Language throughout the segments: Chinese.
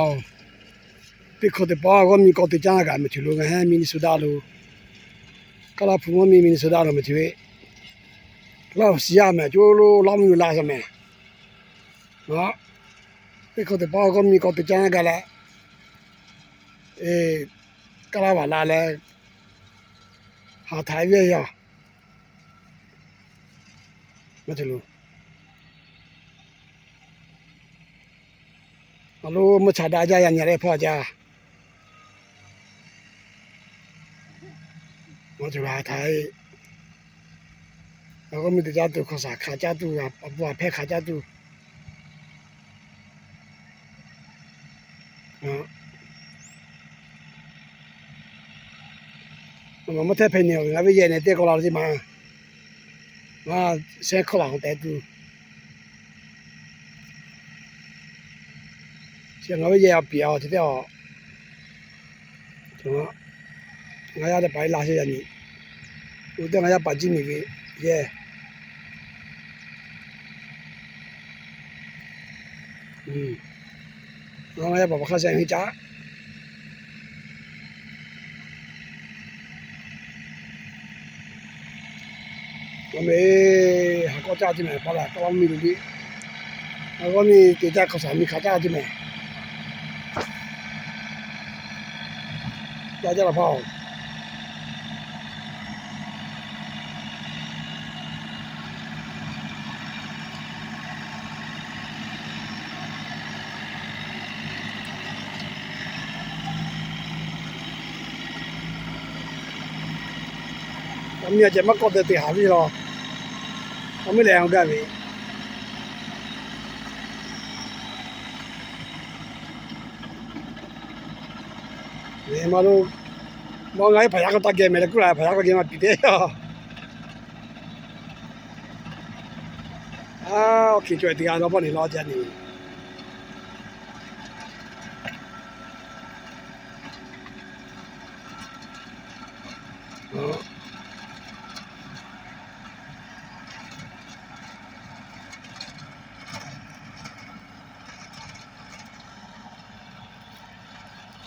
好，别考的包我们搞的讲个没去路，俺明年收大路，搞了铺我明年收大路没去，老西亚嘛，就路老们就拉上面，啊，别考的包我们搞的讲个了，搞了完拉了，好太远呀，没去路。Lalu macada aja yang nyari apa aja. Mau coba thai. Aku minta jatuh kosa kaca tu apa apa kaca tu. Mà thấy phải nhiều người bây giờ này tiếc có làm gì mà sẽ khó lòng để tu. Chỉ người bây giờ biểu thì theo. Đó. Người ta phải làm gì vậy? Ủa người ta phải gì vậy? Yeah. Người ta bảo khai sinh trả. Kami hakau caci me, pala kalau mi dulu, kalau mi kita kosa mi kaca caci me, caci apa? Kami aja mak kau deti hari lo, kami leh angga ni. Ni malu, mau ngai payah kau tak game, mereka lah payah kau game apa dia. Okay, cuy tiga apa ni lo aja ni.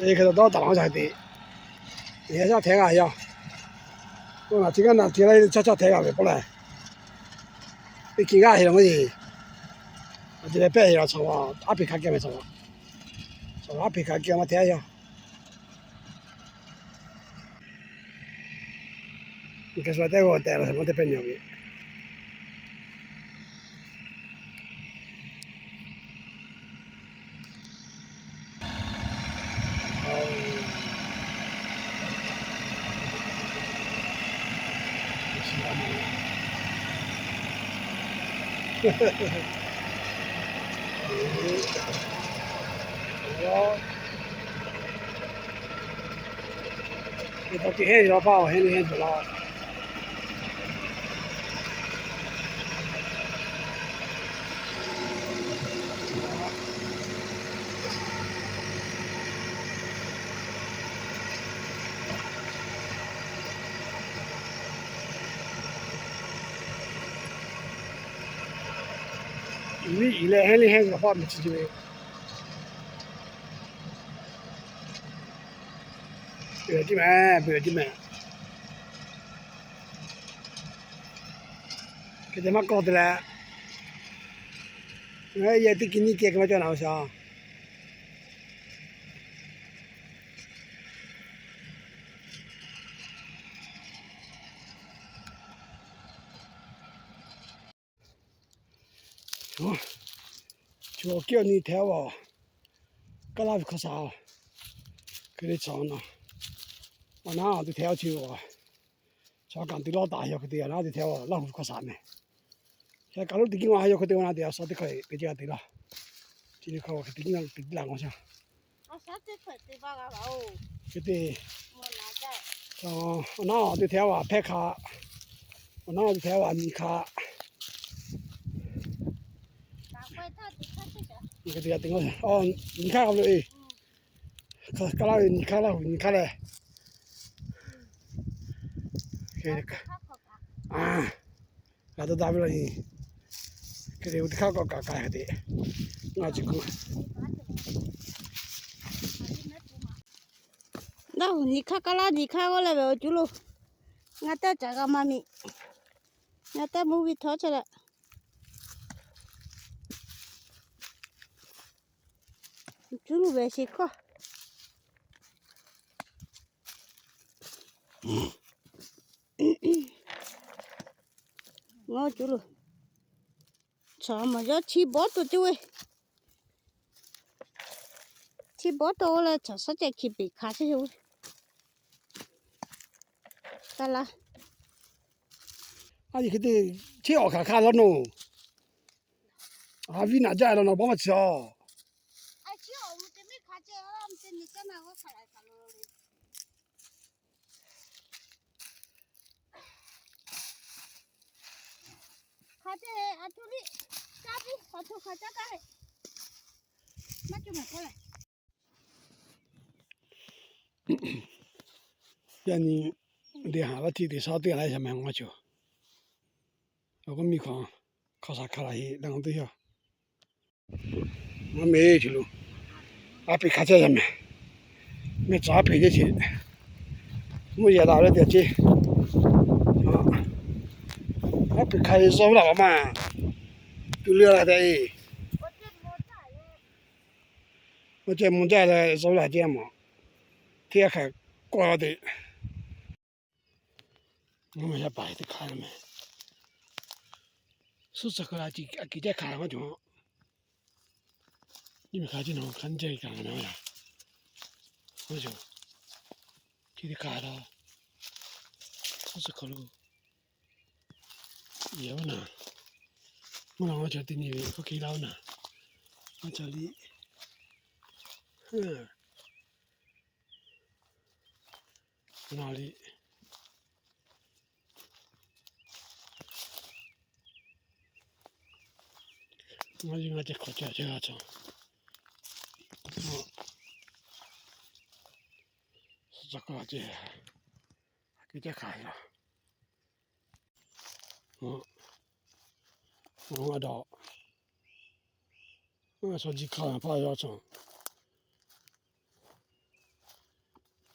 Ini kita tahu dalam sahaja. Ini saya tengah ya. Wah, jika nanti lagi cacat tengah boleh. Ini kita hilang ni. Jadi apa hilang sama? Api kaki macam sama. Sama api kaki macam tiada ya. Ini sesuatu yang ada sama depan ni. Kita tiada apa, hendak hendak. Ini ilah hendak apa macam tu. Berarti mana? Kita makan tu lah. Ya tu kini kek macam mana usah? Cuma kau ni tahu, kalau kau sah, kau cakap mana tu tahu cuma, cakap nanti lo dah ya kau dia, nanti tahu lo kau sah me. Saya kalau tinggi mah ya kau dia nanti asal tu kau kerja tu lah. Jadi kau tinggi lah macam. Asal tu kau tu bawa kau. Jadi, Mana dah? mana tu tahu peka, mana tu tahu ni ka. Ini dia tengok. Oh, ni kah kalau kalau ni kalau. Kata dah bila ni. Kerja udah kau kakak ada. Ngaji ku. 老虎，你看个垃圾看过来呗，我就了。俺带这个妈咪，俺带母比掏出来，就了呗，谁看？我就了，啥嘛要七八度就喂，七八度了，这时间去被卡起去。干啦？啊，你可得跳看了喏，啊，为哪家了呢？帮我瞧。哎，去我们这边看见了，我们这里干嘛我看来看了的。看见啊，这里，这边后头看这个，那就没过来。让你连下个天的少点来下面我就，我没看，靠啥看了些，两个都晓。我没去了，啊，被卡在上面，没抓赔进去，我也拿了点钱，啊，我被卡走了嘛，就留了的，我这没在了走了点嘛，天还挂的，我们也白的看了没，是这个垃圾，给这看我就，你们看见了，看这干了呀？我就，给你看了，是这个路，有呢。我让我叫的你不给老呢，我这里，哪里？我应该在靠家这个场，是这个这，给这看了，我到，我手机看怕要场，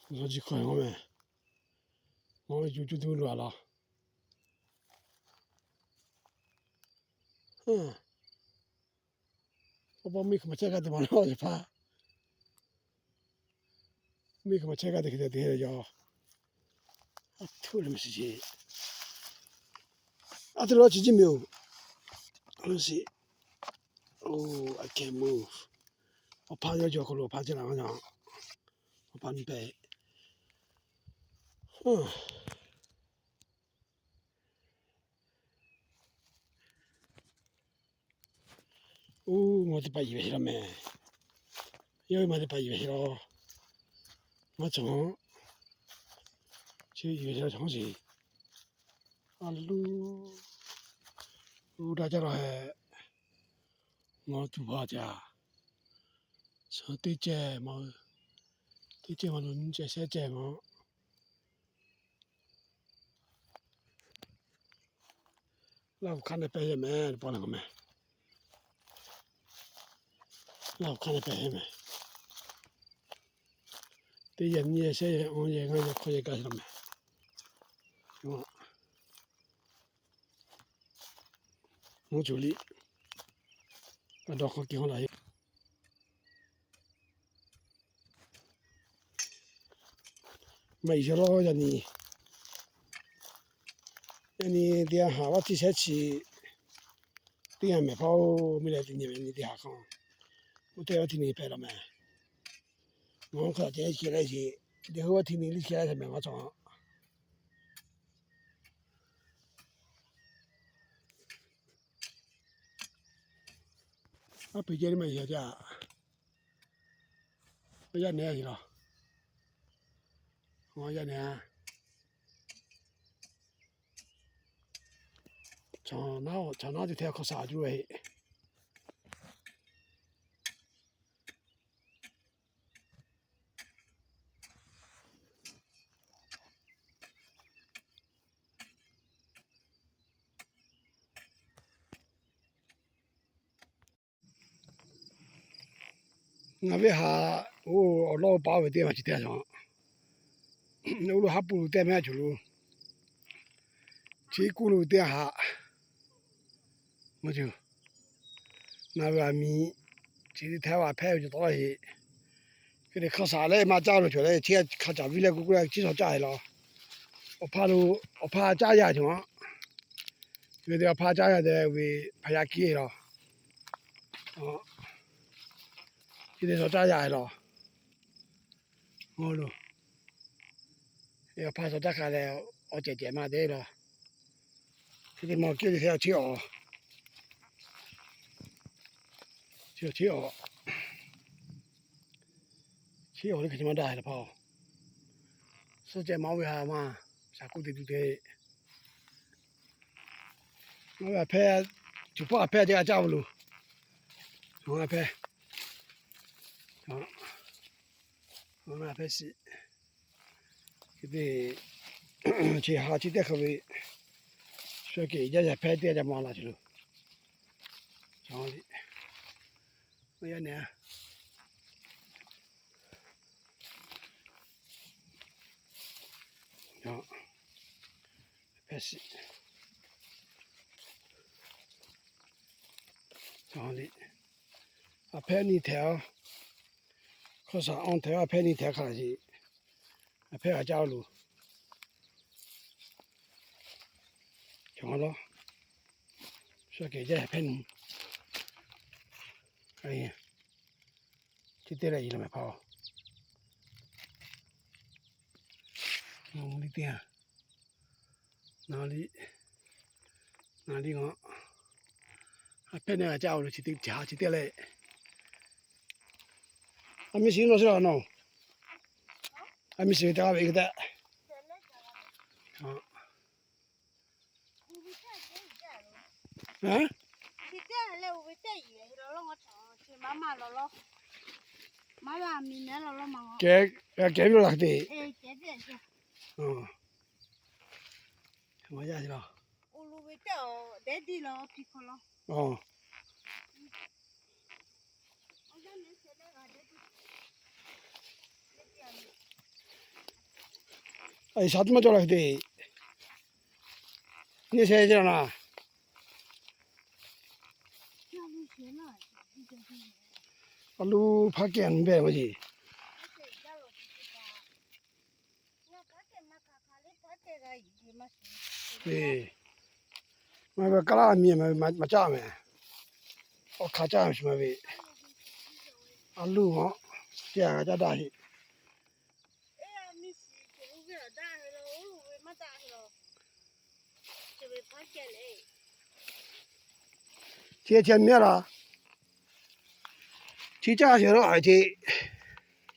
手机看我们就都乱了，我把没看这个地方老是怕，没看这个的给他点要，偷什么事情？啊，这老几斤没有？东西，哦，I can't move。我爬要脚后路，爬起来好像，我把你背，哦，我就把以为去了没？有嘛就把以为去了，我从就以为去了城市，啊路，路大家了还，我住跑家，从对街嘛，对街嘛轮街小街嘛，那我看到白眼没？帮那个没？那我看到白眼没？对眼你小眼，我眼看就可以干什么？我助理，我到好给我来，没去了让你点下我第三期，点没跑没来的你们你点下看，我都要听你拍了没？我看点起来去，以后我听你起来上面我装。我北京的没小家，我一年去了，我一年，从哪就天靠啥就喂，我为啥我老把尾地方去点上，那路还不如带面去路，去公路带下，我就那边米，这台湾派就到去，给你靠山来嘛，加入去了，天靠家未来过来介绍加去了，我怕加下去嘛，有点怕加下的为怕下给了，哦，今天说加下去了，我路，要怕说加下来，我姐姐嘛对了，这里嘛给你条去哦，去哦。去我的肯定大了跑，世界马尾下嘛，下固定就得，我要拍就不拍这个家务路，我要拍，啊，我要拍戏，这得去下去点口味，说给人家拍点点忙了去了，这样的，我要呢，啊，拍戏，这样的，啊拍你条，可是按条拍你条看去，啊拍下家务路，这样咯，说给人家拍你，哎呀。就对了，伊了没跑，里点，哪里我，还拍那个家伙去对家去对嘞，还没洗多少呢，还没洗掉一个的，啊，啊，去带来我带鱼，了我尝去妈妈了，妈妈明年了嘛。改变了的，哎，改变是。嗯，什么下去了？我路会带哦，带地了，皮壳了。哦，我想你现在个带地。哎，啥子么叫了的？你现在讲了？啊，路怕干呗，我去。对，那个嘎啦米没加没，我看加什么呗？啊，路嘛，这个加大些。哎呀，你是这路边打去了，我路边没打去了，这边怕干嘞。天灭了，去加去了，而且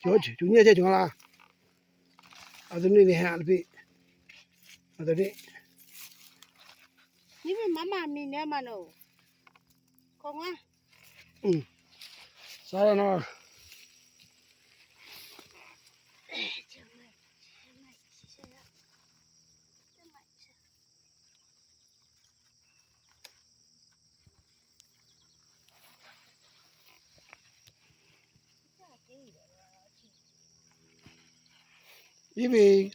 就你这种啦，啊，是你的hand呗，啊，对的。你们妈妈明年嘛喏，看看。嗯，啥了呢？因为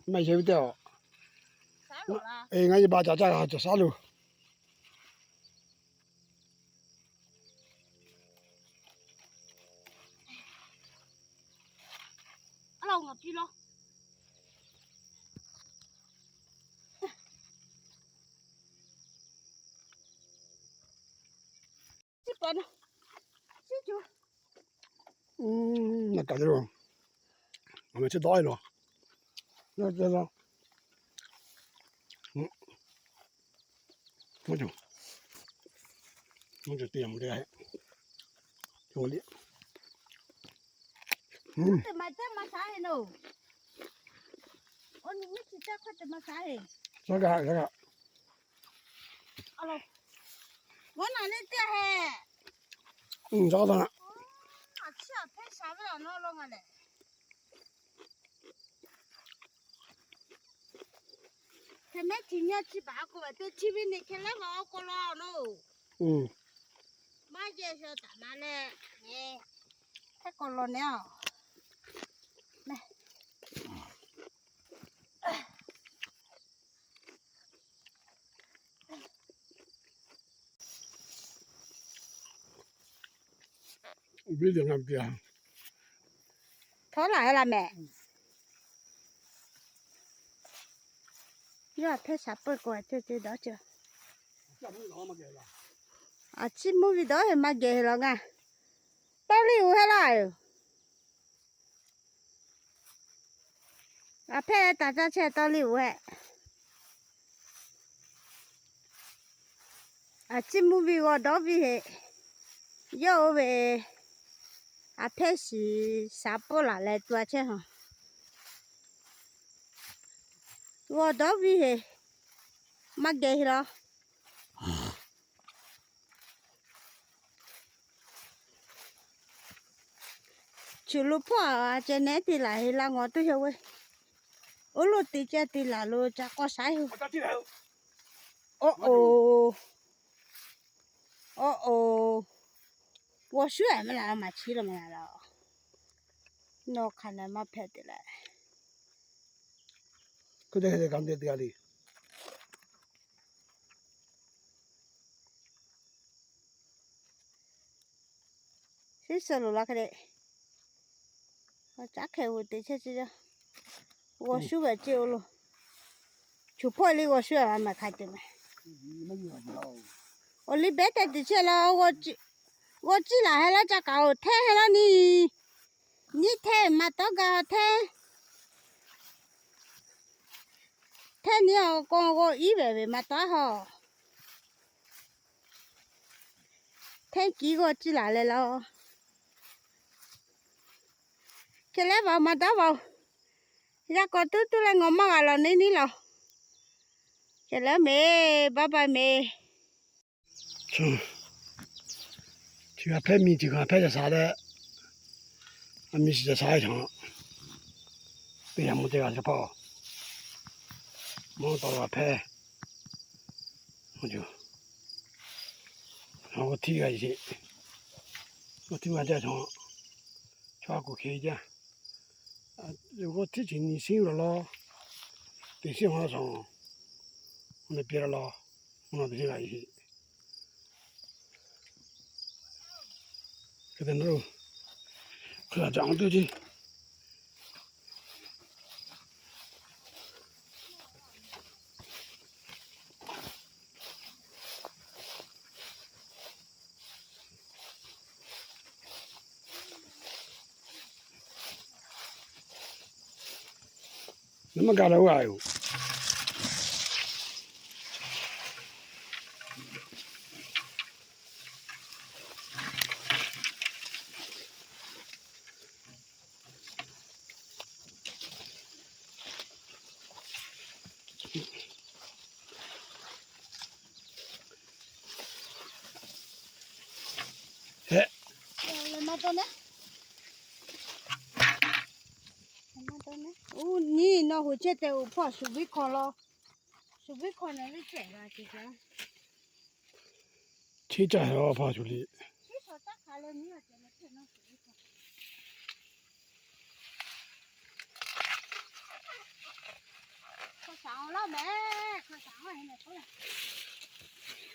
没收掉，啥路啦？哎，俺就把家加叫啥路？阿拉我比了。这边呢？这就。那干点儿，我们去打一了，那这个，我就这样的，我的，这买啥嘿喏？哦，你们去这块怎么啥嘿？这个，阿拉，我哪里带嘿？找到了，啊，去啊，拍啥不了那了我嘞？他们今年去八个吧，在前面那天那个过了喏。马姐说大妈嘞，哎，太过了呢。来，没得俺别。thó lại là mẹ giờ thế sắp bơi qua chơi đó chưa à chim mua gì đó thì mà ghê rồi nghe tao liu hay là à thế ta cho chơi tao liu hệ à chim mua gì đó vì hệ giờ về à thế thì sắp bơi lại tua chơi hả đó vì hệ mà ghê rồi chú lúc bỏ trên này thì lại là ngõ tôi hiểu ơi ô lô tí chơi thì là lô cha có sai không ô ô ô ô 我学没来了嘛，去了没来了，那看来嘛拍的来，可得干得点哩。谁说了那个的？我咋开我对起这个，我学不久了，就破里我学完没看见没？我里边的去了，我只来了这搞太了你太嘛多搞太你要讲我以为嘛多好，太几个只来了，这来吧嘛多吧，ra có tôi là ngoma gà là nên đi là chả lẽ mẹ bye bye mẹ 是，就看拍米就看拍点啥的，俺米是在啥一场，别像没得俺去跑，忙到了拍，我就，然后我提个一些，我提完这场，全国开一点，如果提前你醒了咯，得醒好上，我那别了咯，我那得这个一些，给他弄，给他这样对劲。那么干了哇哟！哎，làm sao nữa ô nì nó hồi chết đều bỏ sụp bít con lo sụp bít con này nó chảy ra thì sao 车架还要爬出来， chứ sao ta khá là nhiều thì nó chết nó sụp bít con có sao lắm mẹ có sao này này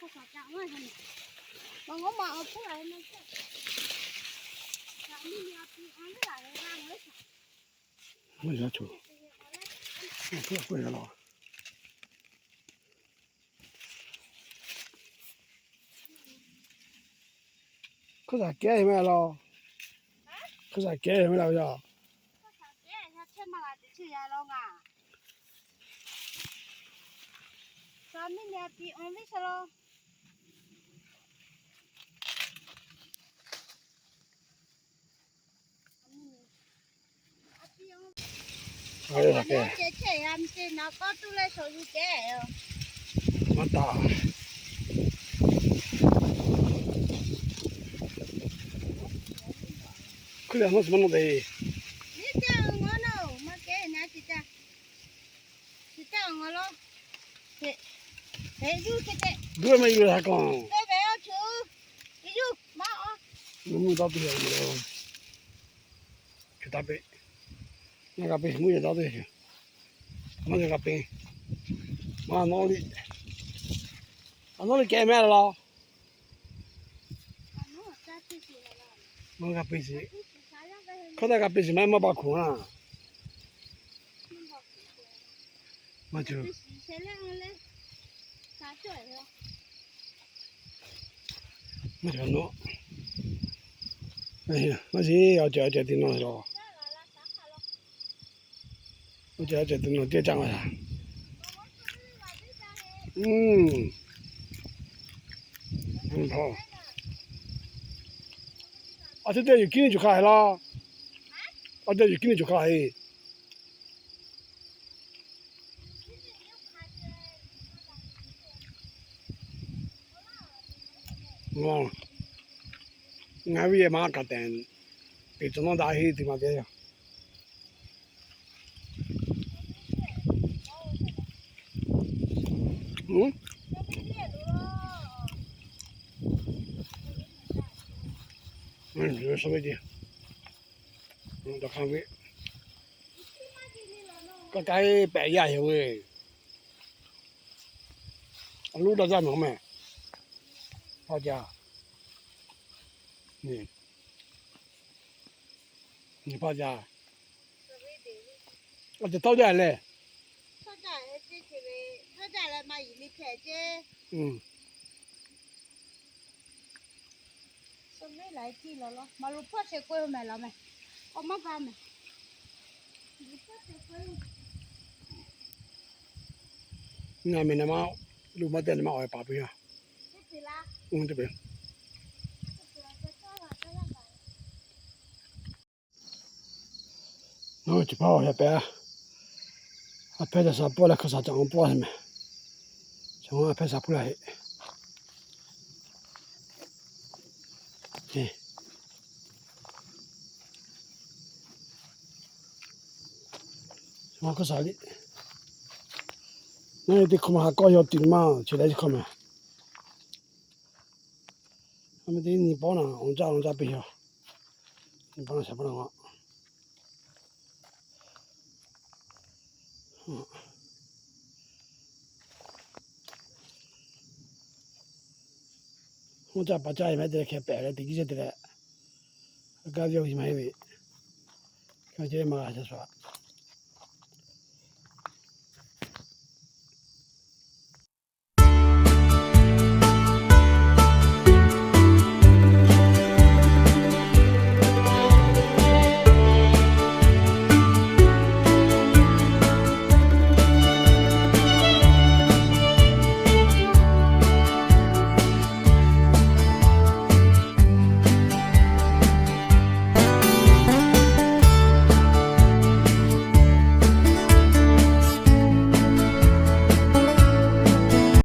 có sao chẳng này này mà ngó mà ở chỗ này nó chết chẳng như nhà thì ăn cái này ra nữa 我下去，我不要回来了。可咋改没了？可咋改没了呀？ có sao chết nó chết mà lại chết ya lo à sao mình nhà thì ăn biết sao lo哪有啥改？ chết chết em thì nó có tu lên số gì chết 没打。可两个什么弄的？ 你这样我呢，没给人家这样我咯，对，就这个，我们有啥讲？对不要求，就妈啊，我们到不了了，去打杯，那个杯没人打对去，我那个杯，妈哪里？哪里改没了？我咋这些了？我个背是，可那个背是买没把空啊，我就弄，哎呀，我是要叫电脑了，我叫电脑点讲个啥？好，啊，这点有今年就开了，啊，这有今年就开，哦，俺们也马个单，被中央大黑地方这样，就是什么的，到看位，个该白牙去喂，路到咱弄没，好家，你跑家，我就到家来，没来记了咯，马路破谁归买了没？我没发没。俺们那嘛路没得那么爱把背啊，这边。我就跑下班，啊，拍的啥播了，可啥张播什么，像我拍啥不来，我可啥的，那得看嘛，还搞要定嘛，就来就看嘛，他们得你包了，我家背下，你包了啥不能啊？我家把家里面得开白了，第几得来，刚就买位，看这嘛还是说。